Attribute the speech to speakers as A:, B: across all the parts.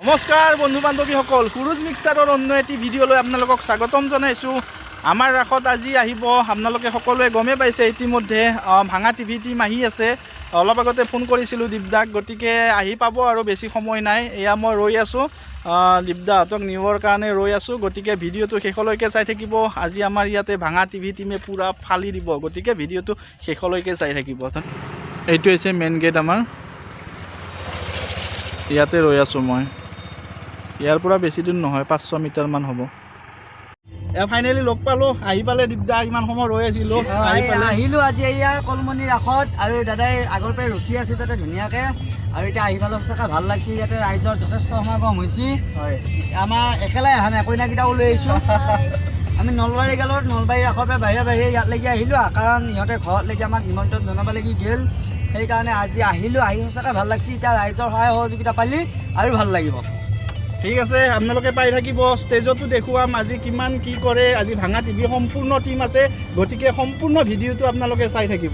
A: নমস্কাৰ বন্ধু বান্ধৱীসকল, সুৰুজ মিক্সাৰৰ অন্য এটি ভিডিঅ'লৈ আপোনালোকক স্বাগতম জনাইছোঁ। আমাৰ ৰাসত আজি আহিব, আপোনালোকে সকলোৱে গমেই পাইছে ইতিমধ্যে ভাঙা টিভি টিম আহি আছে। অলপ আগতে ফোন কৰিছিলোঁ দীপদাক, গতিকে আহি পাব আৰু বেছি সময় নাই। এয়া মই ৰৈ আছোঁ, দীপদাহঁতক নিবৰ কাৰণে ৰৈ আছোঁ। গতিকে ভিডিঅ'টো শেষলৈকে চাই থাকিব। আজি আমাৰ ইয়াতে ভাঙা টিভি টিমে পূৰা ফালি দিব, গতিকে ভিডিঅ'টো শেষলৈকে চাই থাকিব। এইটো হৈছে মেইন গেট আমাৰ, ইয়াতে ৰৈ আছোঁ মই। ইয়াৰ পৰা বেছি দূৰ নহয়, 500 মিটাৰমান হ'ব। ফাইনেলি লগ পালোঁ, আহি পালে দীপদা। ইমান সময় ৰৈ আছিলোঁ,
B: আহিলোঁ আজি এয়া কলমনি ৰাসত। আৰু দাদাই আগৰ পৰাই ৰখি আছে তাতে ধুনীয়াকৈ, আৰু এতিয়া আহি পালোঁ, সঁচাকৈ ভাল লাগিছে। ইয়াতে ৰাইজৰ যথেষ্ট সমাগম হৈছে। হয়, আমাৰ একেলাই অহা নাই, কইনাকেইটাও লৈ আহিছোঁ। আমি নলবাৰী গাঁৱত, নলবাৰী ৰাসৰ পৰা বাহিৰে বাহিৰে ইয়ালৈকে আহিলোঁ, কাৰণ ইহঁতে ঘৰতলৈকে আমাক নিমন্ত্ৰণ জনাব লাগি গ'ল। সেইকাৰণে আজি আহিলোঁ, আহি সঁচাকৈ ভাল লাগিছে। এতিয়া ৰাইজৰ সহায় সহযোগিতা পালি আৰু ভাল লাগিব।
A: ঠিক আছে, আপোনালোকে পাই থাকিব। ষ্টেজতো দেখুৱাম আজি কিমান কি কৰে। আজি ভাঙা টিভি সম্পূৰ্ণ টিম আছে, গতিকে সম্পূৰ্ণ ভিডিঅ'টো আপোনালোকে চাই থাকিব।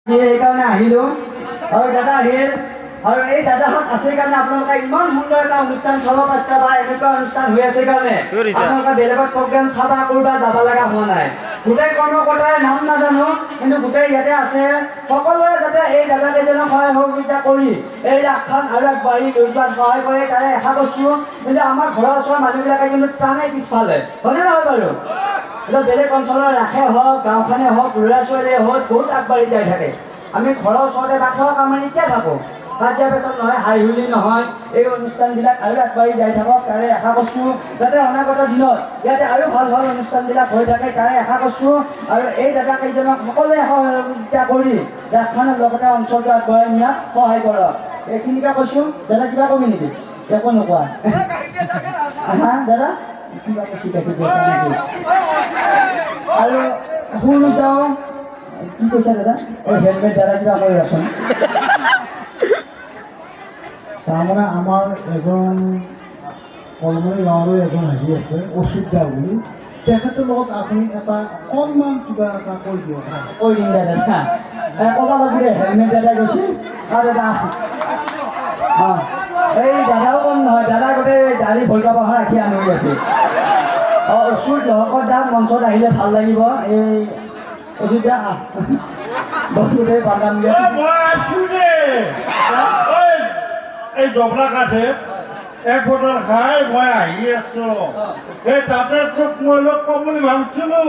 B: সেইকাৰণে আহিলোঁ, আৰু দাদা আহিল, আৰু এই দাদাহঁত আছে কাৰণে আপোনালোকে ইমান সুন্দৰ এটা অনুষ্ঠান চাব পাৰিছে, বা এনেকুৱা অনুষ্ঠান হৈ আছে কাৰণে আপোনালোকে বেলেগত প্ৰগ্ৰেম চাবা কৰবা যাব লগা হোৱা নাই। গোটেই কৰ্মকৰ্তাৰ নাম নাজানো, কিন্তু গোটেই ইয়াতে আছে। সকলোৱে যাতে এই দাদা কেইজনক সহায় সহযোগিতা কৰি এই ৰাসখন আৰু আগবাঢ়ি লৈ যোৱাত সহায় কৰে, তাৰে আশা কৰিছোঁ। কিন্তু আমাৰ ঘৰৰ ওচৰৰ মানুহবিলাকে কিন্তু টানেই পিছফালে, হয়নে নহয় বাৰু? বেলেগ অঞ্চলৰ ৰাসে হওক, গাঁওখনে হওক, ল'ৰা ছোৱালীয়ে হওক, বহুত আগবাঢ়ি যাই থাকে। আমি ঘৰৰ ওচৰতে বা ঘৰৰ কামানিতে থাকোঁ, কাজিয়া পেচাল নহয়, হাই হুলি নহয়, এই অনুষ্ঠানবিলাক আৰু আগবাঢ়ি যাই থাকক তাৰে আশা কৰিছোঁ। যাতে অনাগত দিনত ইয়াতে আৰু ভাল ভাল অনুষ্ঠানবিলাক হৈ থাকে তাৰে আশা কৰিছোঁ। আৰু এই দাদাকেইজনক সকলোৱে সহযোগিতা কৰি ৰাজখনৰ লগতে অঞ্চলটো আগবঢ়াই নিয়াত সহায় কৰক। এইখিনিকে কৈছোঁ। দাদা কিবা কবি নেকি? একো নোকোৱা হা দাদা কিবা কৈছি নেকি? আৰু সৰু যাওঁ কি কৈছে দাদা? এই হেলমেট দাদা কিবা কৰি আছোন।
C: তাৰমানে আমাৰ এজন কলমৰী গাঁৱৰে এজন হেৰি আছে অচিতা বুলি, তেখেতৰ লগত আপুনি এটা অকণমান কিবা এটা কৈ দিয়ক।
B: কৈ দিম দাদা ক'ব লাগিলে হেলমেট দাদা কৈছিল। দাদা অঁ এই দাদাও কম নহয়, দাদা গোটেই দাড়ি ভলকা বাহৰ ৰাখি আনি আছে। ওচৰত দহকৰ দাম মঞ্চত আহিলে ভাল লাগিব। এই অযোধ্যা গোটেই বাগান
C: এই জবলা কাঠে এক বটল খাই মই আহি আছো। এই তাতে তোক মই লগ পাম বুলি ভাবিছিলো,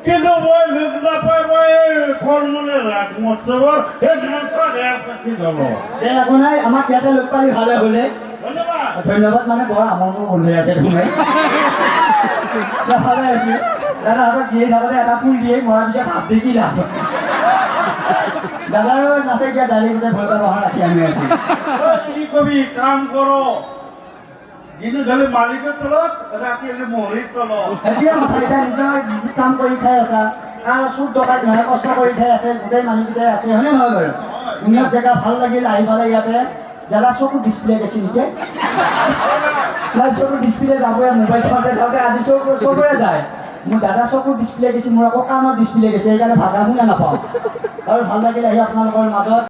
C: কিন্তু মই লগ নাপাই মই কলমনে ৰাগ মহোৎসৱৰ এই মঞ্চত পাতি গ'ল।
B: একো নাই, আমাক ইয়াতে লগ পালি ভালে হ'লে
C: ধন্যবাদ।
B: ধন্যবাদ। মানে বৰ আমনো বন্ধু আছে তুমি ভালে আছো। দাদাহঁতক দিয়ে থাকোঁতে এটা ফুল দিয়ে মৰাৰ পিছত হাত দেখি লাভ। দাদাৰো নাছে এতিয়া দালি গোটেই ভলকা বাহৰ ৰাখি আনি আছে।
C: কি কবি কাম কৰ, কিন্তু খালি মালিকৰ তলত ৰাতি হ'লে মহৰীৰ তলত।
B: এতিয়া কথা এতিয়া নিজৰ কাম কৰি খাই আছা, আৰু চুৰ টকাত নহয় কষ্ট কৰি খাই আছে, গোটেই মানুহকেইটাই আছে হয়নে নহয় বাৰু? ধুনীয়া জেগা ভাল লাগিল আহি পালে ইয়াতে। দাদা চকু ডিছপ্লে গৈছে নেকি? নাই চকু ডিছপ্লে যাবই, মোবাইল চাওঁতে চাওঁতে আজি চকুৰে যায়। মোৰ দাদা চকু ডিছপ্লে গৈছে, মোৰ আকৌ কাণৰ ডিছপ্লে গৈছে, সেইকাৰণে ভাগা শুনা নাপাওঁ। আৰু ভাল লাগিল আহি আপোনালোকৰ মাজত।